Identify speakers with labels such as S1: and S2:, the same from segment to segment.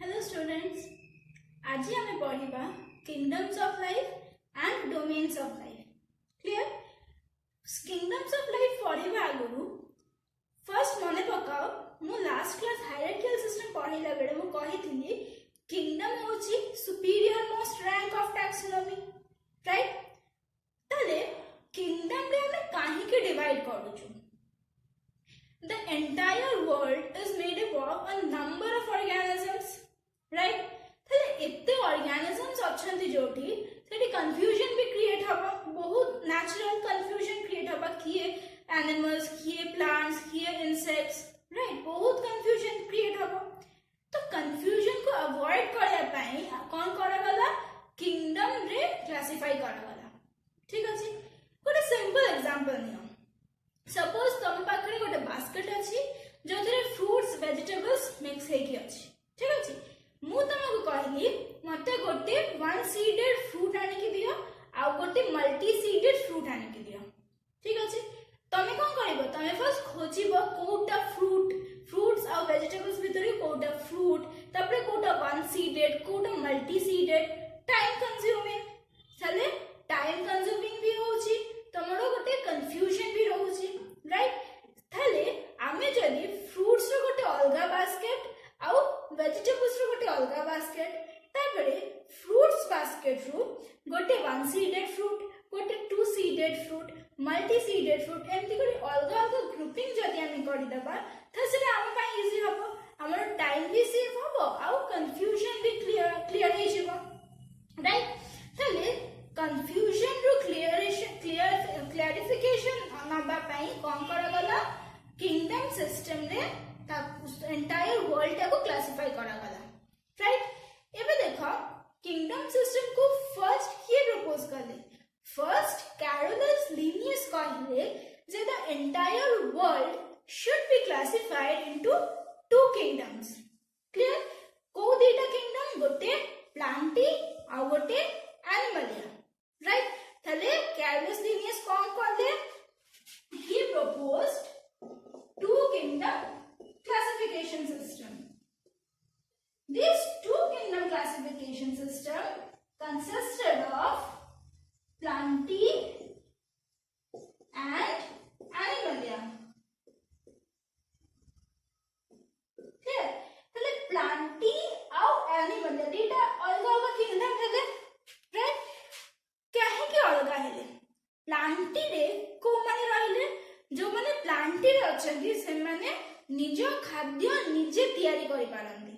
S1: Hello students, आज आम पढ़ा kingdoms of life and domains of life. Clear? Kingdoms of life पढ़ा आगु फर्स्ट मन पकाओ मु लास्ट क्लास हायरार्किकल सिस्टम पढ़ाइला बेले मु कही किंगडम होची superior most rank of taxonomy, right? ताले किंगडम रे हम काहे के divide करूछु? The entire world is made up of a number of organisms, right? ताले इत्ते organisms अच्छन्ति जोटी सेठी confusion भी create हबा, बहुत natural confusion create हबा किए animals, किए plants, किए insects, right? बहुत confusion create हबा। तो confusion को avoid करे पाई कौन करा गला? kingdom रे classify करा गला। ठीक अछि? गोटे simple example नियो। सपोज तुम पाखरे गोटे बास्केट अछि जो थरे फ्रूट्स वेजिटेबल्स मिक्स हेकी अछि, ठीक अछि? मु तुमको कहली मते गोटे वन सीडेड फ्रूट आनि के दियो आ गोटे मल्टी सीडेड फ्रूट आनि के दियो, ठीक अछि? तमे कोन करबो? तमे फर्स्ट खोजिबो कोटा फ्रूट्स आ वेजिटेबल्स भितरे कोटा फ्रूट, तापरे कोटा वन सीडेड, कोटा मल्टी सीडेड, टाइम कंज्यूमिंग। चले टाइम कंज्यूमिंग भी होची, तमरो गोटे कंफ्यूजन भी रहउची, राइट? थाले आमे जदी फ्रूट्स रो गोटे अलगा बास्केट आउ वेजिटेबल्स रो गोटे अलगा बास्केट, तापरे फ्रूट्स बास्केट रो गोटे वन सीडेड फ्रूट, गोटे two seeded fruit, multi seeded fruit एमती करी अलगा अलगा ग्रुपिंग जदी आमे करि दबा त सेटा आमे पई इजी हबो, हमर टाइम भी सेव हबो आउ कंफ्यूजन भी क्लियर हे जिवो, राइट? थाले कंफ्यूजन रो क्लियरिफिकेशन नबा पई कोन करा गला? किंगडम सिस्टम रे एंटायर वर्ल्ड को क्लासिफाई करा गला, राइट? एबे देखो किंगडम सिस्टम को फर्स्ट किए प्रपोज करले? फर्स्ट कैरोलस लिनियस कहले जे the entire world should be classified into two kingdoms. Clear? को दीटा किंगडम? गोटे प्लांटी आ गोटे एनिमलिया, राइट? थाले कैरोलस लिनियस कोन करले? He proposed two kingdom classification system. These two kingdom classification system consisted of plantae and animalia. Clear? ताले plantae और animalia दीटा अलग अलग kingdom हेले, right? काहे के अलग हेले? plantae रे को माने रहले जो माने प्लांटी रे अछंती से माने निजो खाद्य निजे तयारी करि पारंती,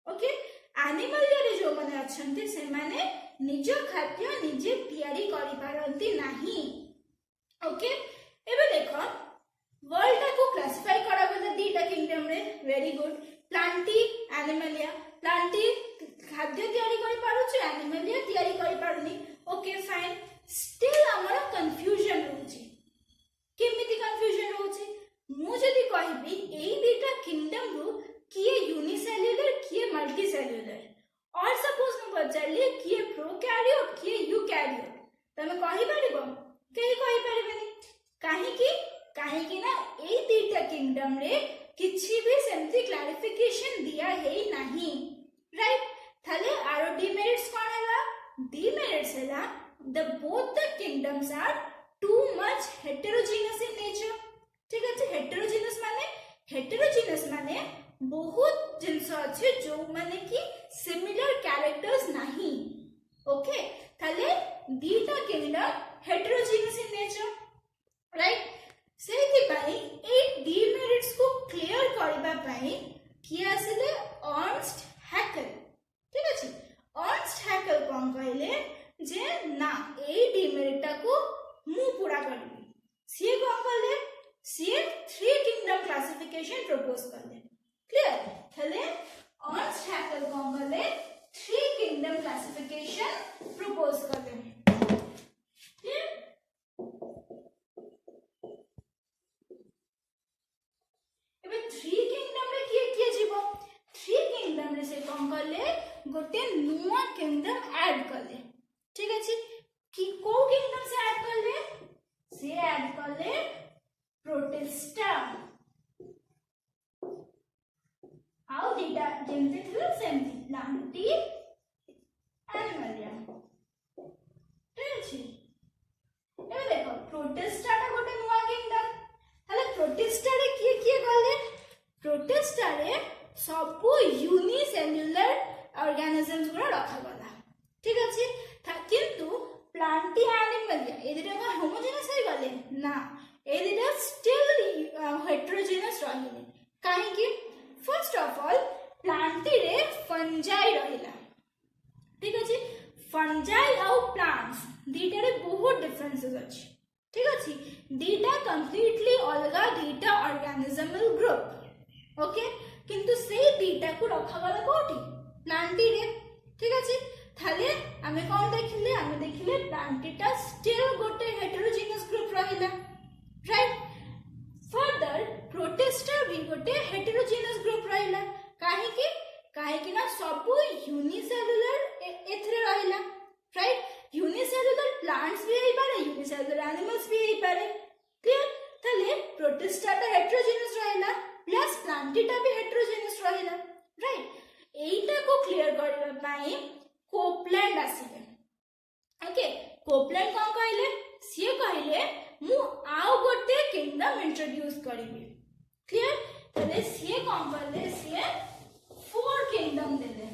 S1: ओके? एनिमलिया रे जो माने अछंती से माने निजो खाद्य निजे तयारी करि पारंती नाही, ओके? एबे देखो वर्ल्ड को क्लासिफाई करा गला दीटा किंगडम रे, very good. Plantae Animalia, Plantae खाद्य तयारी करि पारुछ, एनिमलिया तयारी करि पारुनी, ओके फाइन। स्टिल हमर कंफ्यूजन रहउची। केमिति कंफ्यूजन रहउची? मु जदी कहबी एई दीटा किंगडम रो किए यूनिसेल्युलर किए मल्टी सेल्युलर, और सपोज मु पचारली किए प्रोकैरियोट किए यूकैरियोट, तमे कहि परिबो? केहि कहि परिबेनी। काहे कि ना एई दीटा किंगडम रे किछि भी सेमति क्लैरिफिकेशन दिया हेई नाही, राइट? थाले आरो डिमेरिट्स कोन हैला? डिमेरिट्स हैला both the kingdoms are too much heterogeneous in nature, ठीक है? heterogeneous माने बहुत जिंस अच्छे जो माने कि सिमिलर कैरेक्टर्स नहीं, ओके? थाले दीटा kingdom heterogeneous in nature, right? सेथि पई ए डिमेरिट्स को क्लियर करबा पई कि आसिले अर्नस्ट हैकेल, ठीक अछि? अर्नस्ट हैकेल कोन कहले जे ना ए डिमेरिटा को मु पूरा करबी। सी कोन करले? सी थ्री किंगडम क्लासिफिकेशन प्रपोज करले। क्लियर? थले अर्नस्ट हैकेल कोन करले? थ्री किंगडम क्लासिफिकेशन प्रपोज करले। क्लियर? एबे थ्री किंगडम रे किए जीवो? थ्री किंगडम रे से कोन करले? गोटे नुवा किंगडम ऐड करले, ठीक अछि? कि को किंगडम से ऐड करले? से ऐड करले प्रोटिस्टा आउ दीटा जेमती थिला सेमती प्लांटी एनिमलिया ठीक अछि एबे देखो प्रोटिस्टा टा गोटे नुवा किंगडम ताले प्रोटिस्टा रे किए गले प्रोटिस्टा रे सबु यूनिसेल्युलर ऑर्गेनिजम्स गुरा रखा गला ठीक अछि किंतु प्लांटी एनिमलिया ए दिटा होमोजेनस हो गले ना ए दिटा स्टिल हेटेरोजेनस रहिले काहे कि फर्स्ट ऑफ ऑल प्लांटी रे फंजाई रहिला ठीक अछि फंजाई और प्लांट्स दीटा रे बहुत डिफरेंसेस अछि ठीक अछि दीटा कंप्लीटली अलगा दीटा ऑर्गेनिजमल ग्रुप ओके किंतु से दीटा को रखा गला कोठी प्लांटी रे ठीक अछि थाले हमें कोन देखिले प्लांटीटा स्टिल गोटे हेटेरोजेनस ग्रुप रहिला राइट फर्दर प्रोटिस्टा भी गोटे हेटेरोजेनस ग्रुप रहिला काहे कि ना सबु यूनिसेल्युलर एथरे रहिला राइट यूनिसेल्युलर प्लांट्स भी हेई पारे यूनिसेल्युलर एनिमल्स भी हेई पारे क्लियर थाले प्रोटिस्टा ता हेटेरोजेनस रहिला प्लस प्लांटीटा भी हेटेरोजेनस रहिला राइट एइटा को क्लियर करबा पई कोपलैंड आसीले ओके कोपलैंड कोन कहले सिए कहले मु आउ गोटे किंगडम इंट्रोड्यूस करिबी क्लियर तले सिए कोन कहले सिए 4 किंगडम देले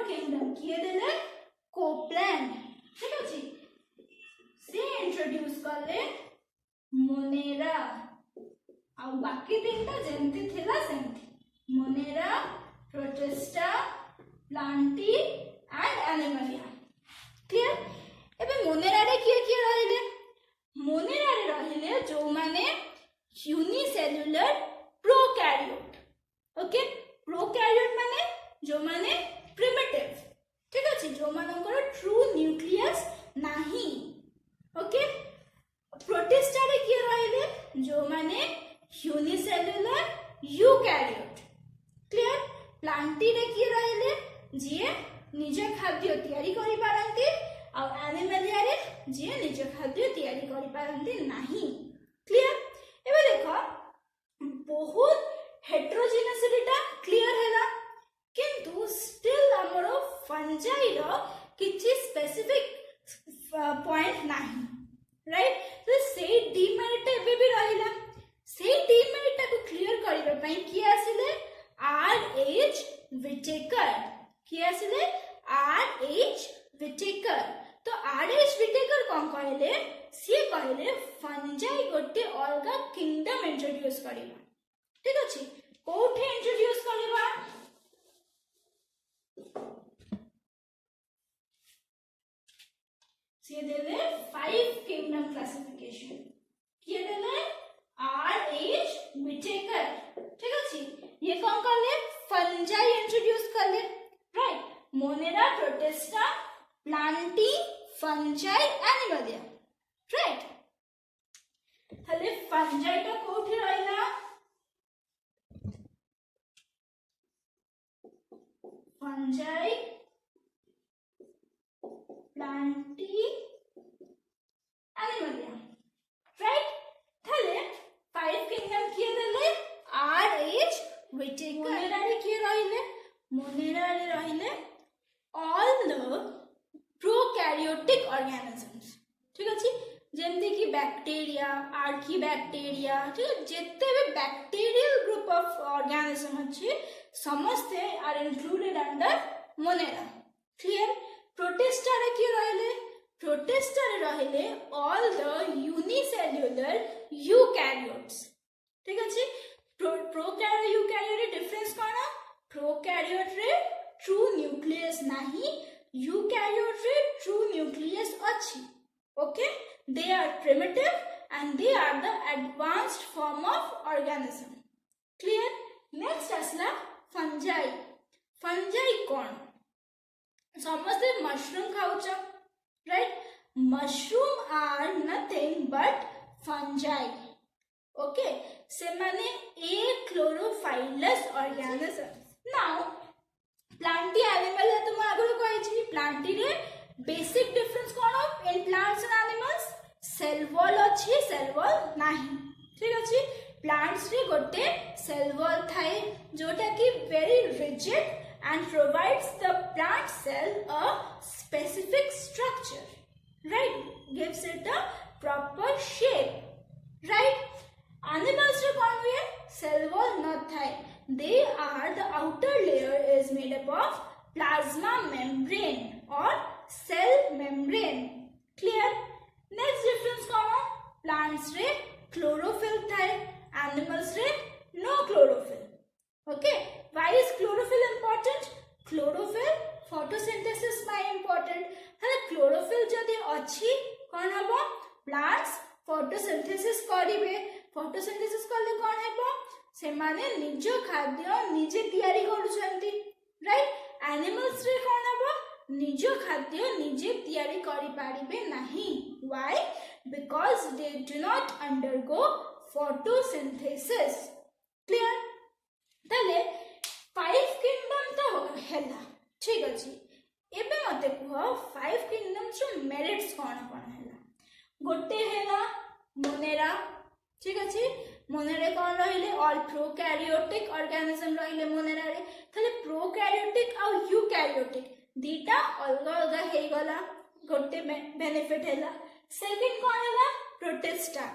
S1: किंगडम किए देले कोपलैंड ठीक अछि से इंट्रोड्यूस करले मोनेरा आ बाकी तीनटा जेमती थिला सेमती Monera protista Plantae and Animalia clear एबे मोनेरा रे किए रहिले मोनेरा रे रहिले जो माने यूनिसेल्युलर प्रोकैरियोट ओके प्रोकैरियोट माने जो माने प्रिमिटिव ठीक अछि जो मानकर ट्रू न्यूक्लियस नाही ओके प्रोटिस्टा रे किए रहिले जो माने यूनिसेल्युलर यूकैरियोट क्लियर प्लांटी रे किए रहिले जे निज खाद्य तयारी करि पारंती आ एनिमलिया रे जे निज खाद्य तयारी करि पारंती नाही क्लियर एबे देखो बहुत हेटेरोजेनेसिटीटा क्लियर हैला किंतु स्टिल हमरो फंजाई रो किछि स्पेसिफिक पॉइंट नाही राइट तो से डीमेरिट एबे भी रहिला से डीमेरिट को क्लियर करिबा पई की आसीले आर एच विटेकर की आसीले आर एच विटेकर तो आर एच विटेकर कोन कहले से कहले फंजाई गोटे अलगा किंगडम इंट्रोड्यूस करिबा ठीक अछि कोठे इंट्रोड्यूस करिबा से देले 5 किंगडम क्लासिफिकेशन किए देले आर एच विटेकर ठीक अछि ये कौन करले फंजाई इंट्रोड्यूस करले right Monera protista Plantae fungi Animalia right हले फंजाई तो कोठी रहिला फंजाई प्लांटी एनिमलिया राइट थले 5 किंगडम किए देले आर एच विटेकर मोनेरा रे किए रहिले ऑल द प्रोकैरियोटिक ऑर्गेनिजम्स ठीक अछि जेमति कि बैक्टीरिया आर्कीबैक्टीरिया ठीक जेते भी बैक्टीरियल ग्रुप ऑफ ऑर्गेनिज्म अछि समस्त are included under Monera clear Protista रे कि रहिले प्रोटिस्टा रे रहिले ऑल द यूनिसेल्युलर यूकैरियोट्स ठीक अछि प्रोकैरियोट यूकैरियोट रे डिफरेंस कोन प्रोकैरियोट रे ट्रू न्यूक्लियस नाही यूकैरियोट रे ट्रू न्यूक्लियस अछि okay they are primitive and they are the advanced form of organism clear next asla fungi kon samaste mushroom khaucha right mushroom are nothing but fungi okay semane achlorophyllous organisms now planty animal है तुम आगु कहि छी planty रे basic difference कौन in plants and animals नहीं ठीक अच्छे प्लांट्स रे गोटे सेल वॉल थाए जोटा कि very rigid and provides the plant cell a specific structure, right? Gives it a proper shape, right? Animals रे कौन हुए cell wall not थाए they are the outer layer is made up of plasma membrane or cell membrane, clear? Next difference कौन है plants रे chlorophyll थाए animals रे no chlorophyll, okay? Why is chlorophyll important? Chlorophyll photosynthesis ପାଇଁ important ହେଲେ chlorophyll जदि अछि कोन हबो plants photosynthesis करिवे photosynthesis करले कोन हेबो से माने निज खाद्य निजे तयारी करूछंती राइट एनिमल्स रे कोन हबो निज खाद्य निजे तयारी करि पारिबे नाही why because they do not undergo photosynthesis, clear? तले 5 किंगडम तो हैला ठीक अछि एबे मते कह 5 किंगडम्स रो मेरिट्स कोन कोन हैला गोटे हैला मोनेरा ठीक अछि मोनेरा कोन रहिले ऑल प्रोकैरियोटिक ऑर्गेनिज्म रहिले मोनेरा रे तले प्रोकैरियोटिक आ यूकैरियोटिक दीटा अलग अलग हे गला गोटे बेनिफिट हैला सेकंड कोन हैला प्रोटिस्टा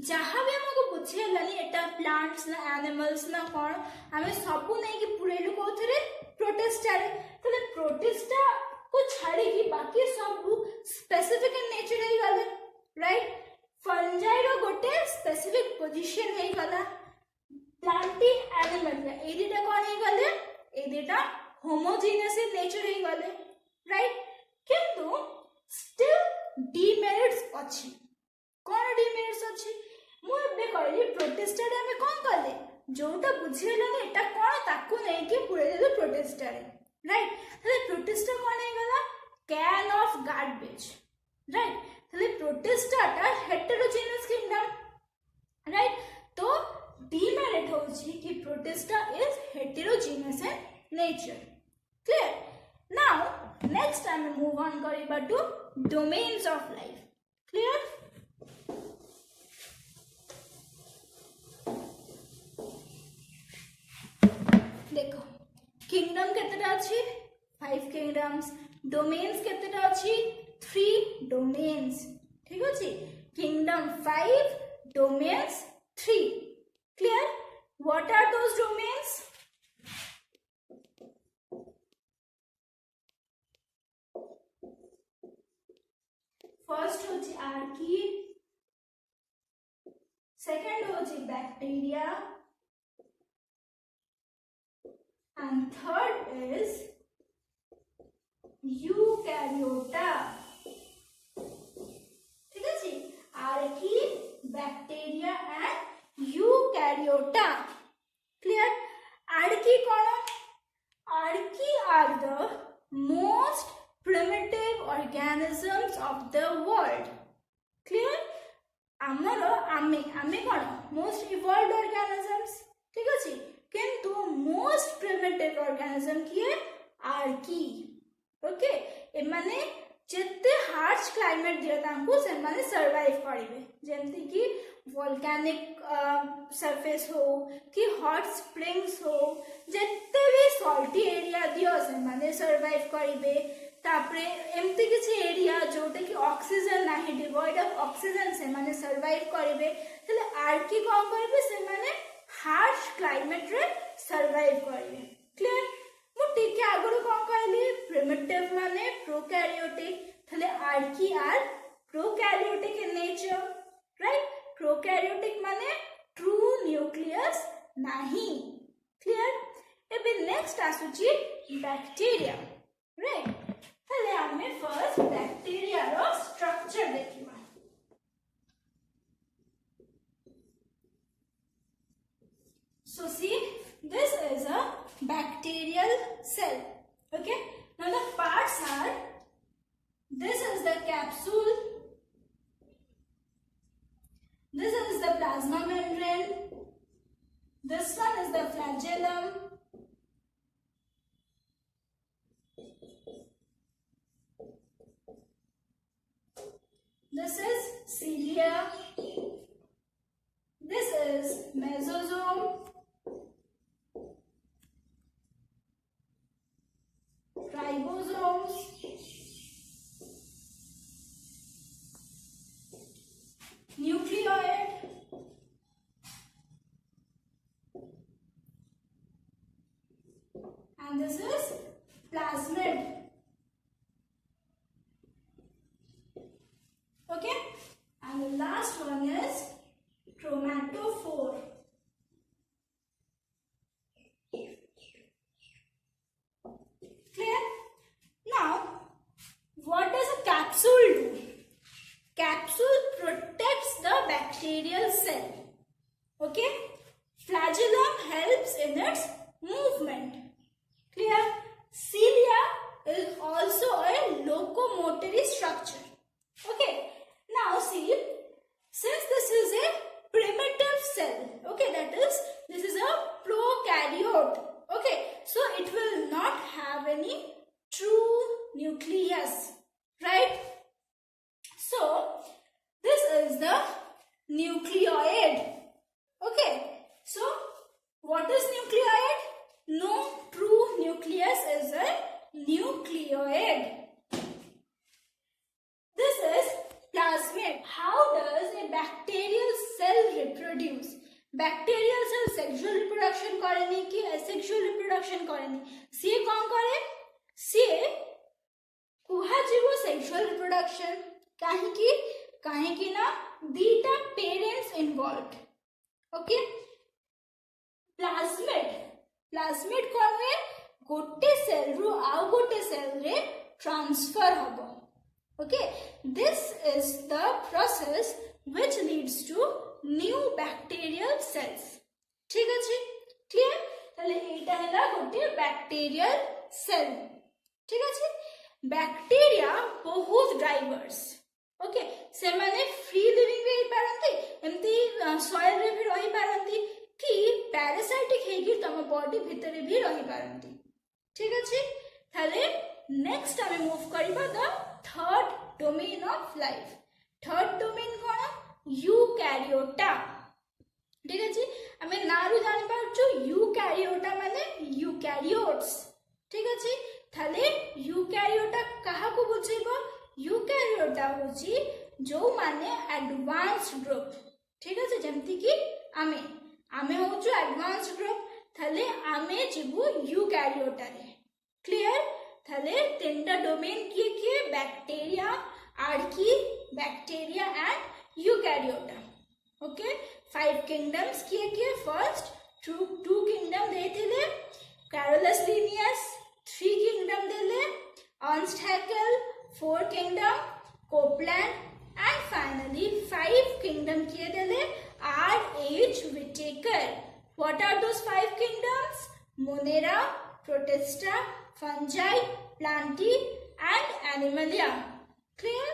S1: जहाँ भी हमको बुझेलानी एटा प्लांट्स ना एनिमल्स ना कौन हमें सबू नहीं कि पुरेलु कोथरे प्रोटिस्टा रे तले प्रोटिस्टा को छाड़ी की बाकी सबू स्पेसिफिक इन नेचर है गले राइट फंजाई रो गोटे स्पेसिफिक पोजीशन है गला प्लांटी एनिमल रे एदिटा कौन है गले एदिटा होमोजेनियस इन नेचर है गले राइट किंतु स्टिल डीमेरिट्स अछि कौन डीमेरिट्स अछि मु एबे कहली प्रोटिस्टा रे हमें कोन करले जोटा बुझेलानी एटा कोन ताकू नै कि पुरे दे प्रोटिस्टा रे राइट तले प्रोटिस्टा कोन है गला कैन ऑफ गार्बेज राइट तले प्रोटिस्टा टा हेटेरोजेनियस किंगडम राइट तो डीमेरिट होची कि Protista is heterogeneous in nature, clear? Now next time move on करिबा two domains of life, clear? देखो किंगडम केतेटा अछि 5 किंगडम्स डोमेन्स केतेटा अछि 3 डोमेन्स ठीक अछि kingdom 5 domains 3, clear? What are those domains? First होछि आर्की, सेकंड होछि bacteria and third is eukaryota, ठीक है जी Archaea bacteria and eukaryota, clear? Archaea कौन? Archaea are the most primitive organisms of the world, clear? आमर आमे कौन most evolved organisms, ठीक है जी किंतु मोस्ट प्रिमिटिव ऑर्गेनिज्म किए आर्की, ओके ए माने जत्ते हार्श क्लाइमेट दियो तांको से माने सर्वाइव करिवे जेमति कि वोल्केनिक सरफेस हो कि हॉट स्प्रिंग्स हो जत्ते भी सॉल्टी एरिया दियो से माने सर्वाइव करिवे तापरे एमती किछि एरिया जोटे कि ऑक्सीजन नाही डिवॉइड ऑफ ऑक्सीजन से माने सर्वाइव करिवे तले आर्की कोन करिवे से माने हार्श क्लाइमेट रे सर्वाइव करिवे, क्लियर? मु टिके आगरो कोन कहली प्रिमिटिव माने प्रोकैरियोटिक थले archae are prokaryotic in nature, right? Prokaryotic माने ट्रू न्यूक्लियस नाही, क्लियर? एबे नेक्स्ट आसुची बैक्टीरिया, राइट? थले हमें फर्स्ट बैक्टीरिया रो स्ट्रक्चर देखिबा। So see, this is a bacterial cell, okay? Now the parts are, this is the capsule, this is the plasma membrane, this one is the flagellum, this is cilia, mesosome, ribosomes, nucleoid, and this is plasmid. Okay, and the last one is chromatophore. Clear? Now, what does a capsule do? Capsule protects the bacterial cell. Okay? Flagellum helps in its movement. Clear? Cilia is also a locomotory structure. Okay? Now see, since this is a primitive cell, okay, that is, this is a prokaryote. Okay, so it will not have any true nucleus, right? So this is the nucleoid. Okay, so what is nucleoid? No true nucleus is a nucleoid. This is plasmid. How does a bacterial cell reproduce? Bacterial cell sexual reproduction करेनी कि asexual reproduction करेनी? सिए कौन करे? सिए कुहाजिबो sexual reproduction. काहेकि ना दीटा parents involved. Okay? Plasmid कौन है? गोटे सेल रु आउ गोटे सेल रे ट्रांसफर होबो. Okay, this is the process which leads to new bacterial cells. ठीक अछि? Clear? ताले एटा हैला गोटे bacterial cell. ठीक अछि? Bacteria बहुत डाइवर्स. Okay, से माने फ्री लिविंग रही पारंती, एमती सॉइल रे भी रही पारंती कि पैरासाइटिक हेगी तम बॉडी भितरे भी रही पारंती. ठीक अछि? ताले नेक्स्ट आमे मूव करिबा the third domain of life. Third domain कोन? यूकैरियोटा. ठीक अछि? आमे नारु जानि पारछु यूकैरियोटा माने यूकैरियोट्स. ठीक अछि? थाले यूकैरियोटा काहा को बुझिबो? यूकैरियोटा होची जो माने एडवांस्ड ग्रुप. ठीक अछि? जेमति कि आमे होछु एडवांस्ड ग्रुप. थाले आमे जिबु यूकैरियोटा रे. क्लियर? थाले तीनटा डोमेन किए bacteria, Archaea, bacteria and Eukaryota. Okay, 5 kingdoms किए फर्स्ट टू किंगडम देथिले कैरोलस लिनियस, 3 किंगडम देले Ernst Haeckel, 4 kingdom Copeland and finally 5 kingdom किए देले R.H. Whitaker. What are those 5 kingdoms? Monera, Protista, Fungi, Plantae and Animalia. Clear?